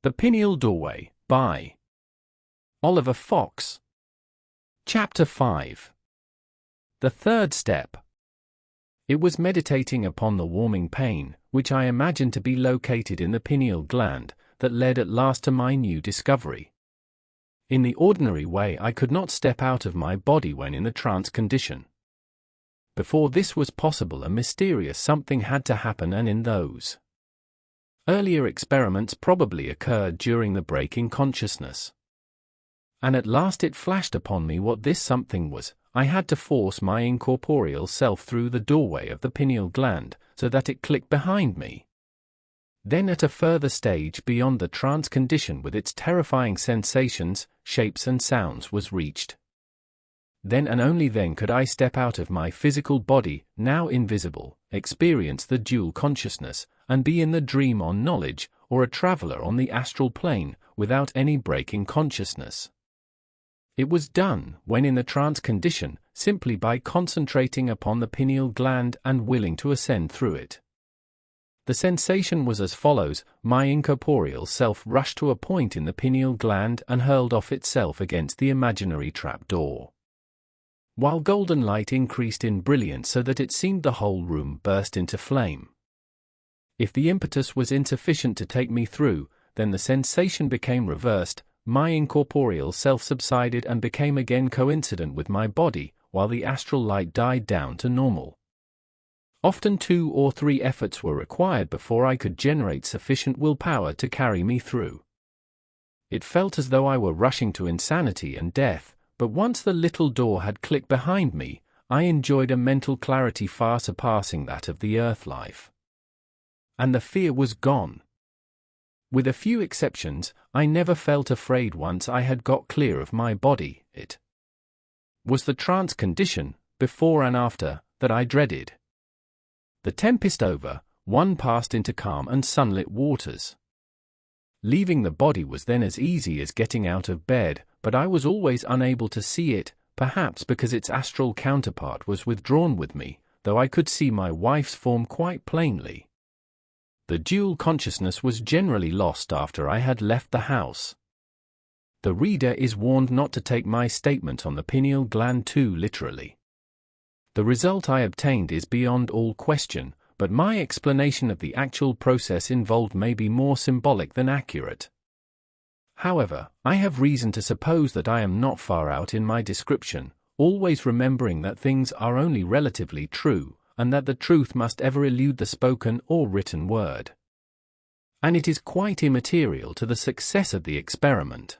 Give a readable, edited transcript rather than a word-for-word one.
The Pineal Doorway, by Oliver Fox. Chapter 5. The third step. It was meditating upon the warming pain, which I imagined to be located in the pineal gland, that led at last to my new discovery. In the ordinary way, I could not step out of my body when in the trance condition. Before this was possible, a mysterious something had to happen, and in those earlier experiments probably occurred during the break in consciousness. And at last it flashed upon me what this something was. I had to force my incorporeal self through the doorway of the pineal gland, so that it clicked behind me. Then at a further stage beyond the trance condition with its terrifying sensations, shapes and sounds was reached. Then and only then could I step out of my physical body, now invisible, experience the dual consciousness, and be in the dream on knowledge, or a traveler on the astral plane, without any break in consciousness. It was done, when in the trance condition, simply by concentrating upon the pineal gland and willing to ascend through it. The sensation was as follows: my incorporeal self rushed to a point in the pineal gland and hurled off itself against the imaginary trap door. While golden light increased in brilliance so that it seemed the whole room burst into flame. If the impetus was insufficient to take me through, then the sensation became reversed. My incorporeal self subsided and became again coincident with my body, while the astral light died down to normal. Often 2 or 3 efforts were required before I could generate sufficient willpower to carry me through. It felt as though I were rushing to insanity and death, but once the little door had clicked behind me, I enjoyed a mental clarity far surpassing that of the earth life. And the fear was gone. With a few exceptions, I never felt afraid once I had got clear of my body. It was the trance condition, before and after, that I dreaded. The tempest over, one passed into calm and sunlit waters. Leaving the body was then as easy as getting out of bed, but I was always unable to see it, perhaps because its astral counterpart was withdrawn with me, though I could see my wife's form quite plainly. The dual consciousness was generally lost after I had left the house. The reader is warned not to take my statement on the pineal gland too literally. The result I obtained is beyond all question, but my explanation of the actual process involved may be more symbolic than accurate. However, I have reason to suppose that I am not far out in my description, always remembering that things are only relatively true, and that the truth must ever elude the spoken or written word. And it is quite immaterial to the success of the experiment.